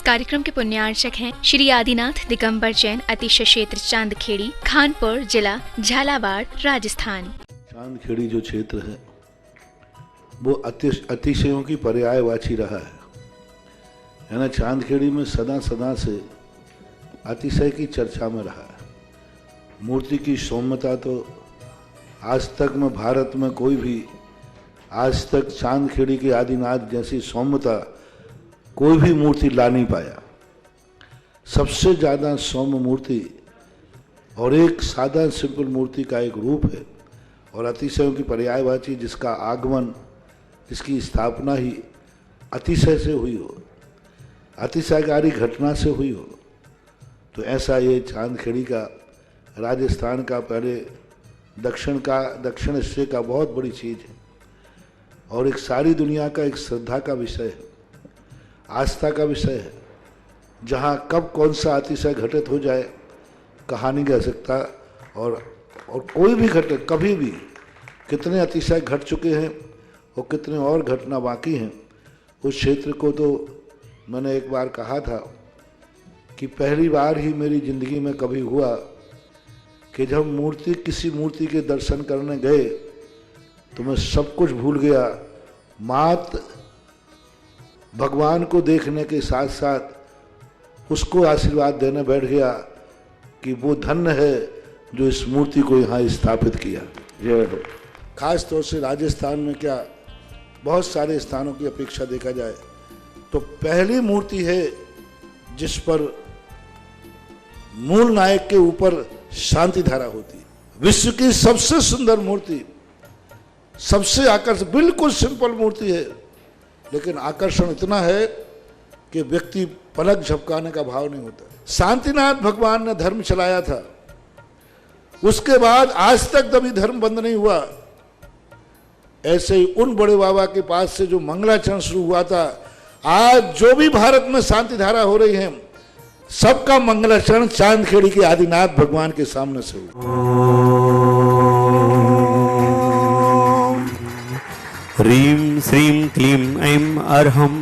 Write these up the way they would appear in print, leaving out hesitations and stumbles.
कार्यक्रम के पुण्यार्चक हैं श्री आदिनाथ दिगंबर जैन अतिशय क्षेत्र चांदखेड़ी, खानपुर जिला, झालावाड़, राजस्थान। चांदखेड़ी जो क्षेत्र है वो अतिशयों की पर्यायवाची रहा है ना। चांदखेड़ी में सदा सदा से अतिशय की चर्चा में रहा है। मूर्ति की सौम्यता तो आज तक में भारत में कोई भी आज तक चांदखेड़ी के आदिनाथ जैसी सौम्यता कोई भी मूर्ति ला नहीं पाया। सबसे ज़्यादा सौम्य मूर्ति और एक सादा सिंपल मूर्ति का एक रूप है और अतिशयों की पर्यायवाची जिसका आगमन, जिसकी स्थापना ही अतिशय से हुई हो, अतिशयकारी घटना से हुई हो, तो ऐसा ये चांदखेड़ी का राजस्थान का पहले दक्षिण हिस्से का बहुत बड़ी चीज़ है और एक सारी दुनिया का एक श्रद्धा का विषय है, आस्था का विषय है। जहाँ कब कौन सा अतिशय घटित हो जाए कहा नहीं कह सकता और कोई भी घटना कभी भी कितने अतिशय घट चुके हैं और कितने और घटना बाकी हैं। उस क्षेत्र को तो मैंने एक बार कहा था कि पहली बार ही मेरी ज़िंदगी में कभी हुआ कि जब किसी मूर्ति के दर्शन करने गए तो मैं सब कुछ भूल गया। मात्र भगवान को देखने के साथ साथ उसको आशीर्वाद देने बैठ गया कि वो धन्य है जो इस मूर्ति को यहाँ स्थापित किया। जय हो। खास तौर से राजस्थान में क्या बहुत सारे स्थानों की अपेक्षा देखा जाए तो पहली मूर्ति है जिस पर मूल नायक के ऊपर शांति धारा होती है। विश्व की सबसे सुंदर मूर्ति, सबसे आकर्षक, बिल्कुल सिंपल मूर्ति है लेकिन आकर्षण इतना है कि व्यक्ति पलक झपकाने का भाव नहीं होता। शांतिनाथ भगवान ने धर्म चलाया था, उसके बाद आज तक कभी धर्म बंद नहीं हुआ। ऐसे ही उन बड़े बाबा के पास से जो मंगलाचरण शुरू हुआ था, आज जो भी भारत में शांति धारा हो रही है सबका मंगलाचरण चांदखेड़ी के आदिनाथ भगवान के सामने से हुआ। ह्रीं श्रीं क्लीं ऐं अर्हं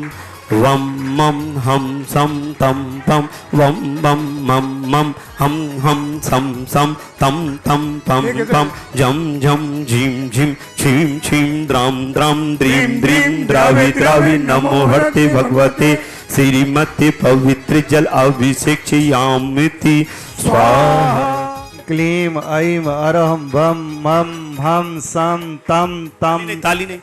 वं मं हं सं तं पं वं वं मं मं हं हं सं सं तं तं पं पं जं झं झीं झीं छीं छीं द्रां द्रां द्रीं द्रीं द्रावि द्रावि नमो हर्ते भगवते श्रीमते पवित्र जल अभिषेक्ष्यामिति स्वाहा। क्लीं ऐं अर्हं वं मं हं सं तं तं ताली नहीं।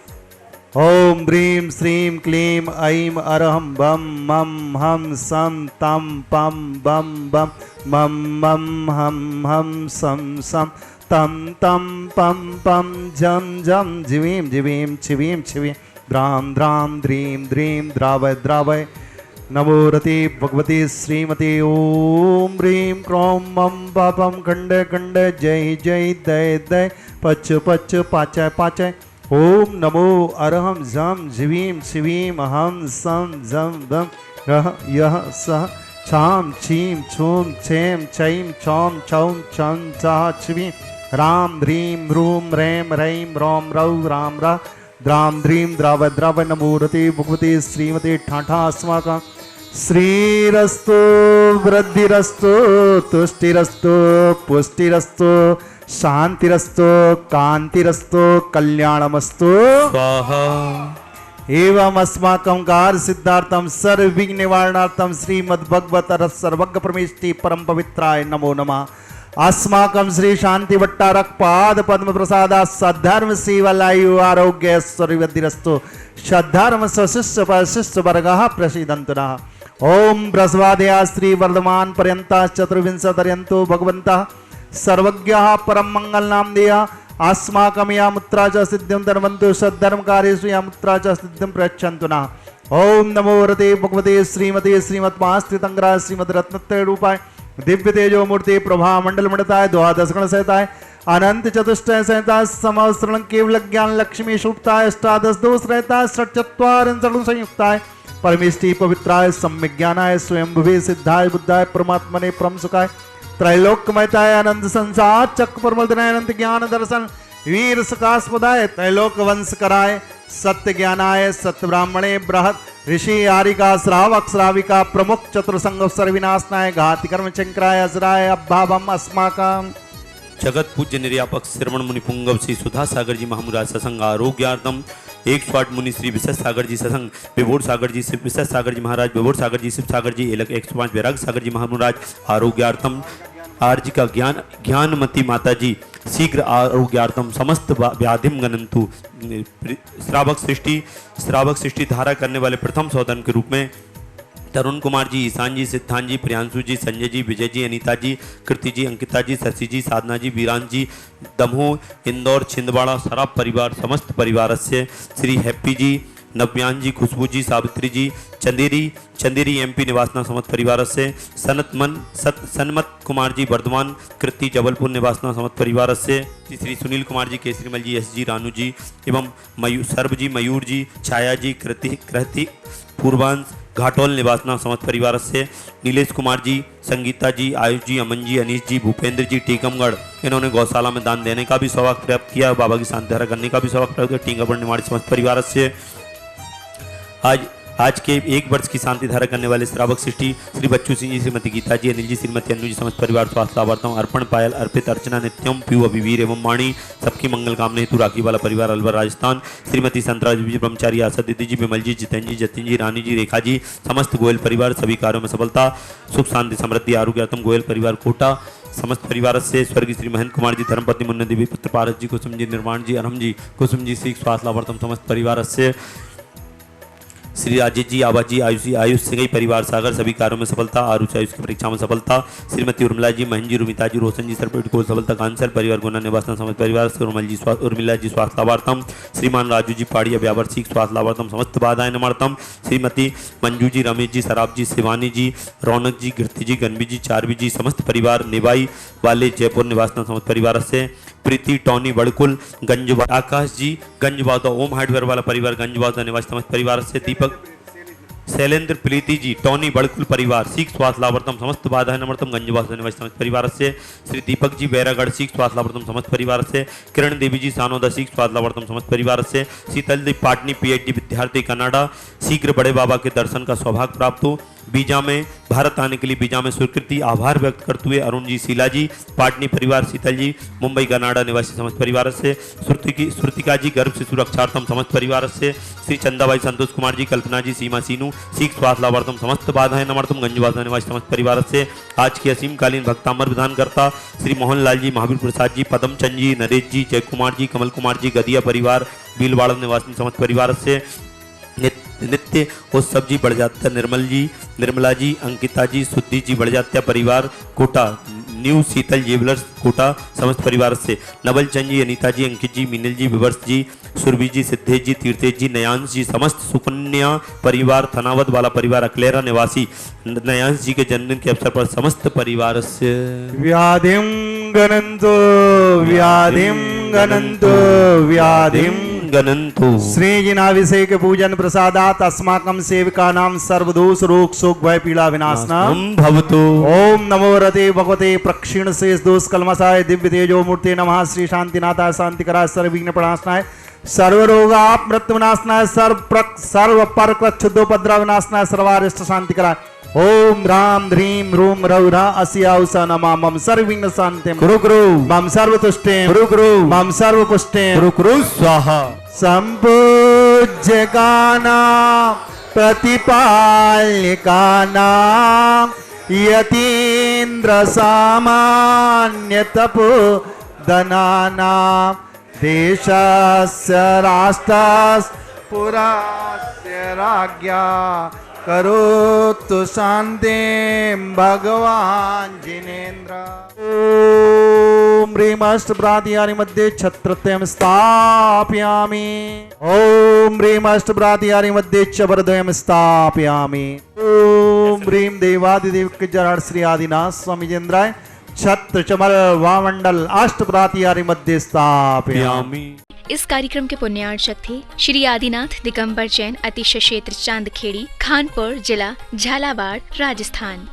ओम ह्रीं श्रीं क्लीं ऐं अर्हं वं मं हं सं तं पं बं बं मं मं हं हं सं सं तं तं पं पं झं झं झिवीं झिवीं छिवीं छिवीं द्रां द्रां द्रीं द्रीं द्रावय द्रावय नमो रति भगवती श्रीमती। ओम ह्रीं क्रों मं पापं खंडे खंडे जय जय दय दय पच पच पाचय पाचय। ओम नमो अरहं झं झिवीं शिवीं हं सं झं वं रह यह सह छां छीं छूं छें छैं छौं छौं छं छः छिवीं रां ह्रीं ह्रूं ह्रैं ह्रैं रौं रौ रां रा द्रां द्रीं द्राव द्राव नमो रति भगवती श्रीमती ठाठा अस्माकं श्रीरस्तु वृद्धिरस्तु तुष्टिरस्तु पुष्टिरस्तु शांतिरस्तु कांतिरस्तु कल्याणमस्तु स्वाहा। एवं अस्माकं कार्य सिद्धार्थम सर्व विघ्न निवारणार्थम श्रीमद्भगवत सर्वज्ञ परमेष्टि परम पवित्राय नमो नमः। अस्माकं श्री शांति भट्टारक पाद पद्म प्रसादा सद्धर्म सेवलायु आरोग्य ऐश्वर्यवृद्धिरस्तु सद्धर्म सशिष्य परशिष्य वर्गः प्रसीदन्तु नः। ओम बृहस्पत्या श्री वर्धमान पर्यंता चतुर्विंशतिर्यन्तो भगवन्तः सर्वज्ञः परम मंगल नाम देया अस्माकं या मुद्रा च सिद्धिं धर्मन्तु सद्धर्म कार्येषु या मुद्रा च सिद्धिं प्रयच्छन्तु नः। ओम नमो रते भगवते श्रीमते श्रीमद्मास्त्रितंगरा श्रीमद रत्नत्रय रूपाय दिव्य तेजो मूर्ति प्रभा मंडल मंडताय द्वादश गण सहिताय अनंत चतुष्टय सहिताय समस्रण केवल ज्ञान लक्ष्मी शुभताय अष्टादश दोष रहताय षट्चत्वारिंशत् संयुक्ताय परमेष्टि पवित्राय सम्यक ज्ञानाय स्वयंभुवे सिद्धाय बुद्धाय परमात्मने परम सुखाय त्रैलोक्यमयताय अनंत संसार चक्र परमोदनाय अनंत ज्ञान दर्शन वीर सकास्पदाय त्रैलोक वंश कराय सत्य ज्ञानाय सत्य ब्राह्मणे बृहत ऋषि आरिका श्रावक श्राविका प्रमुख चतुर संगोत्सर विनाशनाय घाति कर्म चंक्राय अजराय अभावम अस्माकम जगत पूज्य निर्यापक श्रवण मुनि पुंगव श्री सुधा सागर जी महामुराज सत्संग आरोग्यार्थम 108 मुनि श्री विशेष सागर जी सत्संग विभोर सागर जी शिव विशेष सागर जी महाराज विभोर सागर जी शिव सागर जी 105 वैराग सागर जी महामुराज आरोग्यार्थम आर्जी का ज्ञानमती माता जी शीघ्र आरोग्यार्थम समस्त व्याधिम गणंतु श्रावक सृष्टि धारा करने वाले प्रथम सौदन के रूप में तरुण कुमार जी, ईशान जी, सिद्धांत जी, प्रियांशु जी, संजय जी, विजय जी, अनीता जी, कृति जी, अंकिता जी, शशि जी, साधना जी, वीरान जी, दमोह, इंदौर, छिंदवाड़ा सराफ परिवार समस्त परिवार से श्री हैप्पी जी, नव्यान जी, खुशबू जी, सावित्री जी, चंदेरी एमपी निवासना समस्त परिवार से सनमत कुमार जी वर्धमान कृति जबलपुर निवासना समस्त परिवार से श्री सुनील कुमार जी, केसरीमल जी, एस जी, रानू जी एवं सर्व जी, मयूर जी, छाया जी, कृति पूर्वांश घाटोल निवासना समस्त परिवार से नीलेश कुमार जी, संगीता जी, आयुष जी, अमन जी, अनीश जी, भूपेंद्र जी, टीकमगढ़ इन्होंने गौशाला में दान देने का भी सौभाग्य प्राप्त किया, बाबा की शांति धारा करने का भी सौभाग्य प्राप्त किया। टीकमगढ़ निवाड़ी समस्त परिवार से आज के 1 वर्ष की शांति धारा करने वाले श्रावक सृष्टि श्री बच्चू सिंह जी, श्रीमती गीता जी, अनिल जी, श्रीमती अनु जी समस्त परिवार स्वास्थ्य लाभार्थम अर्पण पायल अर्पित अर्चना नित्यम पीयू अभिवीर एवं वाणी सबकी मंगल कामना हेतु राखी वाला परिवार अलवर राजस्थान श्रीमती संतराज जी ब्रह्मचारी आशा दीदी जी, विमल जी, जितेंद्र जी, जतिन जी, रानी जी, रेखा जी समस्त गोयल परिवार सभी कार्यों में सफलता सुख शांति समृद्धि आरोग्यार्थम गोयल परिवार कोटा समस्त परिवार से स्वर्गीय श्री महेंद्र कुमार जी, धर्मपत्नी मुन्ना देवी, पुत्र पारस जी, कुसुम जी, निर्माण जी, अरम जी, कुसुम जी, श्री स्वास्थ्य लाभार्थम समस्त परिवार से श्री राजेश जी, आवाज जी, आयुष से गई परिवार सागर सभी कार्यों में सफलता आरुष आयुष की परीक्षा में सफलता श्रीमती उर्मिला जी, महेंद्र जी, रुमिता जी, रोशन जी सरपेट को सफलता कांसल परिवार गुना निवासना समस्त परिवार से उर्मिला जी स्वास्थ्य लाभार्थम श्रीमान राजू जी पाड़िया व्यावर्षिक स्वास्थ्य लाभार्थम समस्त बाधाएं नमार्थम श्रीमती मंजू जी, रमेश जी, सराब जी, शिवानी जी, रौनक जी, कीर्ति जी, गनवी जी, चारवी जी समस्त परिवार निवाई वाले जयपुर निवासना समस्त परिवार से प्रीति टॉनी बड़कुल गंजवा आकाश जी गंजवादा ओम हार्डवेयर वाला परिवार गंजवादा निवासी समस्त परिवार से दीपक शैलेंद्र प्रीति जी टॉनी बड़कुल परिवार सीख स्वास्थ्य लाभार्थम समस्त बाधा नमर्थम गंजवास निवासी समस्त परिवार से श्री दीपक जी बैरागढ़ सीख स्वास्थ्य लाभार्थम समस्त परिवार से किरण देवी जी सानोदा सीख स्वास्थ्य लाभार्थम समस्त परिवार से शीतल देवी पाटनी पीएचडी विद्यार्थी कनाडा शीघ्र बड़े बाबा के दर्शन का सौभाग्य प्राप्त हो बीजा में भारत आने के लिए बीजा में स्वीकृति आभार व्यक्त करते हुए अरुण जी, शीला जी, पाटनी परिवार शीतल जी, मुंबई कनाडा निवासी समस्त परिवार से श्रुतिका जी गर्भ से सुरक्षार्थम समस्त परिवार से श्री चंदाबाई, संतोष कुमार जी, कल्पना जी, सीमा सीनू सीख स्वास्थ्य लाभार्थम समस्त बाधाएं नमर्थम गंजवासा निवासी समस्त परिवार से आज की असीमकालीन भक्तामर विधानकर्ता श्री मोहनलाल जी, महावीर प्रसाद जी, पदम चंद जी, नरेश जी, जय कुमार जी, कमल कुमार जी, गदिया परिवार भीलवाड़ा निवासी समस्त परिवार से नित्य उत्सव जी बढ़ जाता निर्मल जी, निर्मला जी, अंकिता जी, सुद्धि जी बढ़ जात्या परिवार कोटा न्यू शीतल ज्वेलर्स कोटा समस्त परिवार से नवल चंद जी, अनीता जी, अंकित जी, मीनल जी, विवर्ष जी, सुरभि जी, सिद्धेश जी, तीर्थेश जी, नयांश जी समस्त सुकन्या परिवार थनावत वाला परिवार अकलेरा निवासी नयांश जी के जन्मदिन के अवसर पर समस्त परिवार से व्याधिम गणन्तु व्याधिम गणन्तु व्याधिम गणन्तु श्री जिनाभिषेक पूजन प्रसादात अस्माकं सेविकानां सर्वदोष रोग शोक भय पीड़ा विनाशनम भवतु। ओम नमो रते भगवते प्रक्षीण शेष दोष कलमसाय दिव्य तेजो मूर्ते नमः श्री शांतिनाथाय शांतिकराय सर्व विघ्न प्रणाशनाय सर्व रोगाप मृत्यु विनाशनाय सर्व पर क्षुद्धोपद्रव विनाशनाय सर्वारिष्ट शांतिकराय ओम राम ह्रीम रूम रौरा अस्याउसा नमा मम सर्व विघ्न शांति कुरु कुरु मम सर्व तुष्टे कुरु कुरु मम सर्व पुष्टे कुरु कुरु स्वाहा संपूज्य गाना प्रतिपाल्यकाना यतीन्द्र सामान्य तपो दनाना देशस्य राष्ट्रस्य पुरास्य राज्ञा करोतु शान्तिं भगवान् जिनेन्द्र ओम ह्रीमष्टभ्रातिहारि मध्ये छत्रत्यं स्थापयामि ओम ह्रीमष्टभ्रातिहारि मध्ये चबरद्वयं स्थापयामि ओम ह्रीं देवादिदेव जराड श्री आदिनाथ स्वामीजेन्द्राय छत्र चमल वामंडल अष्टभ्रातिहारि मध्ये स्थापयामि। इस कार्यक्रम के पुण्यार्चक थे श्री आदिनाथ दिगंबर जैन अतिशय क्षेत्र चांदखेड़ी, खानपुर जिला झालावाड़ राजस्थान।